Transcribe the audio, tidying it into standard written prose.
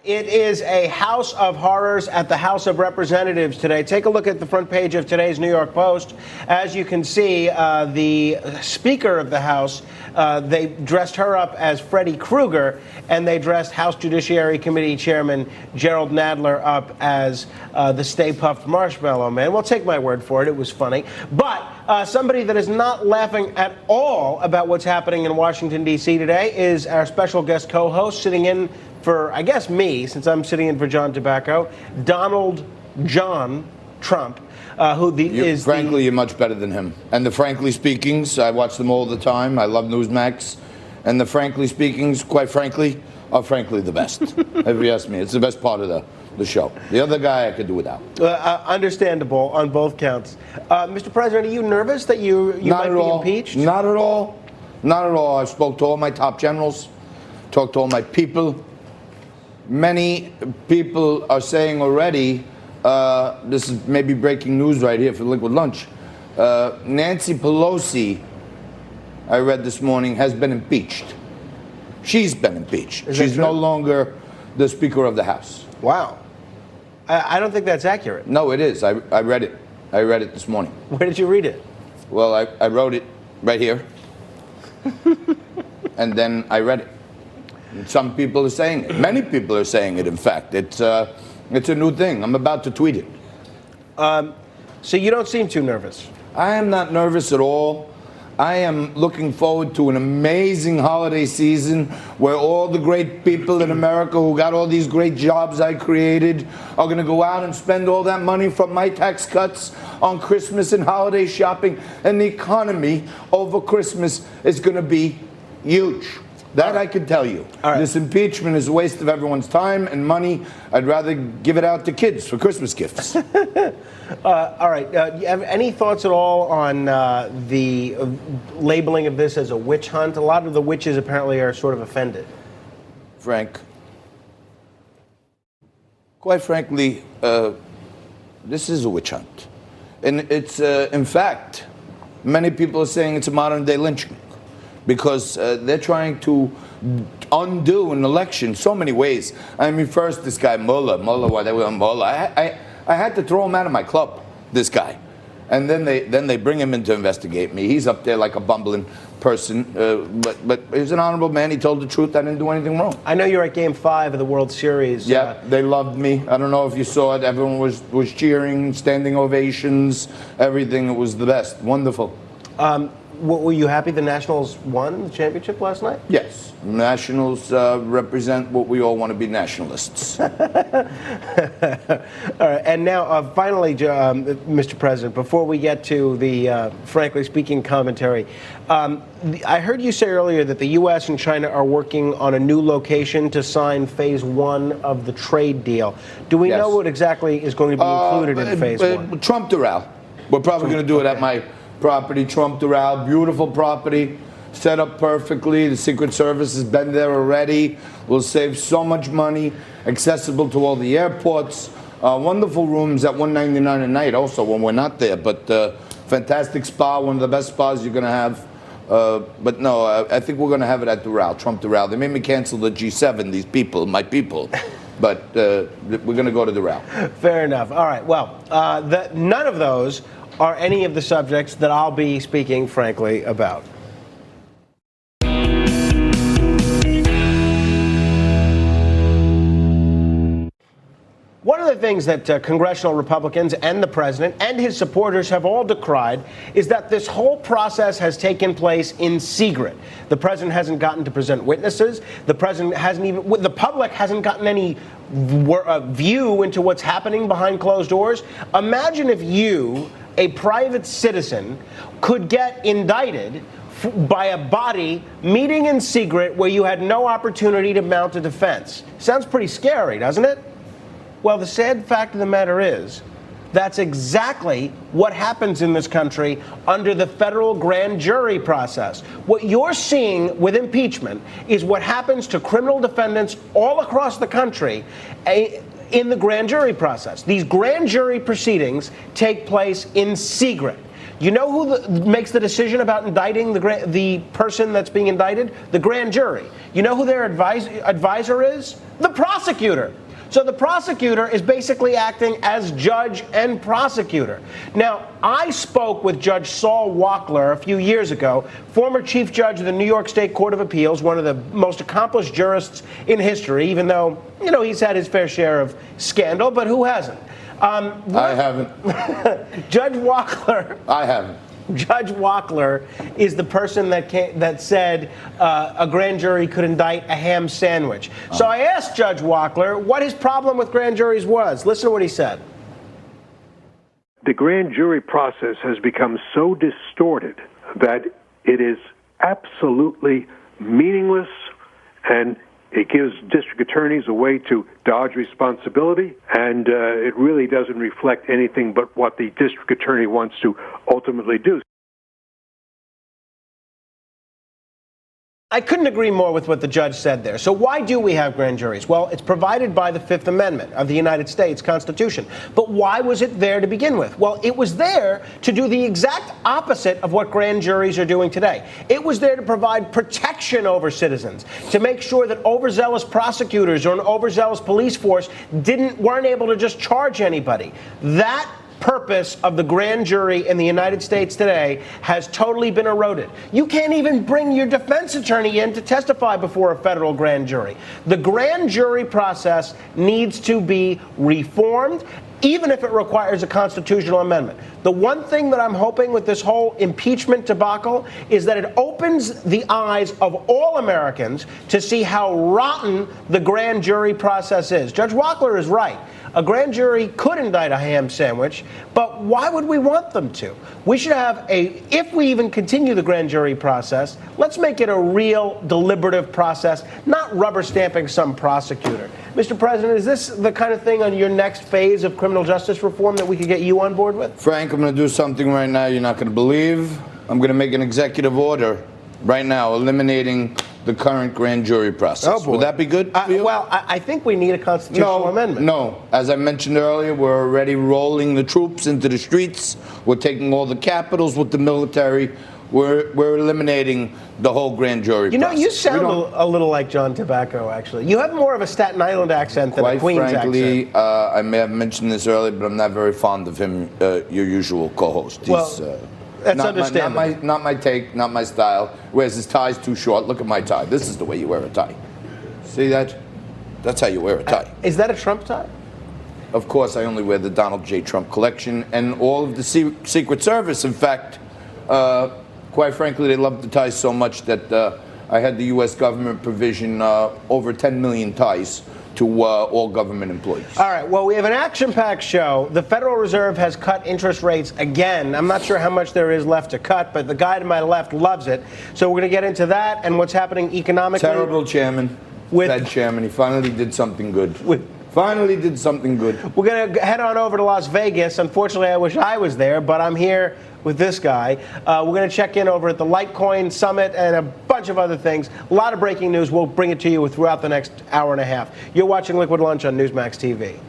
It is a house of horrors at the House of Representatives today. Take a look at the front page of today's New York Post. As you can see, the Speaker of the House, they dressed her up as Freddy Krueger, and they dressed House Judiciary Committee Chairman Gerald Nadler up as the Stay Puft Marshmallow Man. Well, take my word for it. It was funny. But somebody that is not laughing at all about what's happening in Washington, D.C. today is our special guest co-host sitting in for, I guess, me, since I'm sitting in for John TABACCO, Donald John Trump, Frankly, you're much better than him. And the Frankly Speakings, I watch them all the time. I love NEWSMAX. And the Frankly Speakings, quite frankly, are frankly the best. If you ask me, it's the best part of the show. The other guy I could do without. Understandable on both counts. Mr. President, are you nervous that you might be impeached? Not at all. Not at all. I spoke to all my top generals, talked to all my people. Many people are saying already, this is maybe breaking news right here for Liquid Lunch, Nancy Pelosi, I read this morning, has been impeached. She's been impeached. She's no longer the Speaker of the House. Wow. I don't think that's accurate. No, it is. I read it. I read it this morning. Where did you read it? Well, I wrote it right here. And then I read it. And some people are saying it. Many people are saying it, in fact. It's a new thing. I'm about to tweet it. So you don't seem too nervous. I am not nervous at all. I am looking forward to an amazing holiday season where all the great people in America who got all these great jobs I created are going to go out and spend all that money from my tax cuts on Christmas and holiday shopping. And the economy over Christmas is going to be huge. That I can tell you. This impeachment is a waste of everyone's time and money. I'd rather give it out to kids for Christmas gifts. All right. Do you have any thoughts at all on the labeling of this as a witch hunt? A lot of the witches apparently are sort of offended. Frank, quite frankly, this is a witch hunt. And it's, in fact, many people are saying it's a modern-day lynching. Because they're trying to undo an election so many ways. I mean, first, this guy, Mueller, I had to throw him out of my club, this guy. And then they bring him in to investigate me. He's up there like a bumbling person. But he's an honorable man. He told the truth. I didn't do anything wrong. I know you're at Game 5 of the World Series. Yeah, they loved me. I don't know if you saw it. Everyone was cheering, standing ovations, everything. It was the best. Wonderful. Were you happy the Nationals won the championship last night? Yes. Nationals represent what we all want to be, nationalists. All right. And now, finally, Mr. President, before we get to the frankly speaking commentary, I heard you say earlier that the U.S. and China are working on a new location to sign phase 1 of the trade deal. Do we know what exactly is going to be included in phase 1? Trump Doral. We're probably going to do it at my property, Trump Doral, beautiful property, set up perfectly. The Secret Service has been there already. We'll save so much money, accessible to all the airports. Wonderful rooms at $199 a night also when we're not there, but fantastic spa, one of the best spas you're going to have. But no, I think we're going to have it at Doral, Trump Doral. They made me cancel the G7, these people, my people. But we're going to go to Doral. Fair enough. All right. Well, none of those are any of the subjects that I'll be speaking, frankly, about. One of the things that congressional Republicans and the president and his supporters have all decried is that this whole process has taken place in secret. The president hasn't gotten to present witnesses. The president hasn't even, the public hasn't gotten any view into what's happening behind closed doors. Imagine if you, a private citizen, could get indicted by a body meeting in secret where you had no opportunity to mount a defense. Sounds pretty scary, doesn't it? Well, the sad fact of the matter is that's exactly what happens in this country under the federal grand jury process. What you're seeing with impeachment is what happens to criminal defendants all across the country in the grand jury process. These grand jury proceedings take place in secret. You know who makes the decision about indicting the person that's being indicted? The grand jury. You know who their advisor is? The prosecutor. So the prosecutor is basically acting as judge and prosecutor. Now, I spoke with Judge Saul Wachtler a few years ago, former chief judge of the New York State Court of Appeals, one of the most accomplished jurists in history, even though, you know, he's had his fair share of scandal, but who hasn't? I haven't. Judge Wachtler. I haven't. Judge Wachtler is the person that said a grand jury could indict a ham sandwich. So I asked Judge Wachtler what his problem with grand juries was. Listen to what he said. The grand jury process has become so distorted that it is absolutely meaningless, and it gives district attorneys a way to dodge responsibility, and it really doesn't reflect anything but what the district attorney wants to ultimately do. I couldn't agree more with what the judge said there. So why do we have grand juries? Well, it's provided by the Fifth Amendment of the United States Constitution. But why was it there to begin with? Well, it was there to do the exact opposite of what grand juries are doing today. It was there to provide protection over citizens, to make sure that overzealous prosecutors or an overzealous police force weren't able to just charge anybody. That purpose of the grand jury in the United States today has totally been eroded. You can't even bring your defense attorney in to testify before a federal grand jury. The grand jury process needs to be reformed, even if it requires a constitutional amendment. The one thing that I'm hoping with this whole impeachment debacle is that it opens the eyes of all Americans to see how rotten the grand jury process is. Judge Wachtler is right. A grand jury could indict a ham sandwich, but why would we want them to? We should have if we even continue the grand jury process, let's make it a real deliberative process, not rubber stamping some prosecutor. Mr. President, is this the kind of thing on your next phase of criminal justice reform that we could get you on board with? Frank, I'm going to do something right now you're not going to believe. I'm going to make an executive order right now eliminating the current grand jury process. Oh, boy. Would that be good for you? Well, I think we need a constitutional amendment. No. As I mentioned earlier, we're already rolling the troops into the streets. We're taking all the capitals with the military. We're eliminating the whole grand jury process. You know, you sound a little like John Tobacco, actually. You have more of a Staten Island accent than a Queens accent. Quite frankly, I may have mentioned this earlier, but I'm not very fond of him, your usual co-host. That's understandable. Not my take, not my style. Wears his tie's too short. Look at my tie. This is the way you wear a tie. See that? That's how you wear a tie. Is that a Trump tie? Of course, I only wear the Donald J. Trump collection and all of the Secret Service. In fact, quite frankly, they love the ties so much that I had the U.S. government provision over 10 million ties to all government employees. All right, well, we have an action-packed show. The Federal Reserve has cut interest rates again. I'm not sure how much there is left to cut, but the guy to my left loves it. So we're going to get into that and what's happening economically. Terrible chairman, Fed chairman. He finally did something good. Finally did something good. We're going to head on over to Las Vegas. Unfortunately, I wish I was there, but I'm here with this guy. We're going to check in over at the Litecoin Summit and a bunch of other things. A lot of breaking news. We'll bring it to you throughout the next hour and a half. You're watching Liquid Lunch on NEWSMAX TV.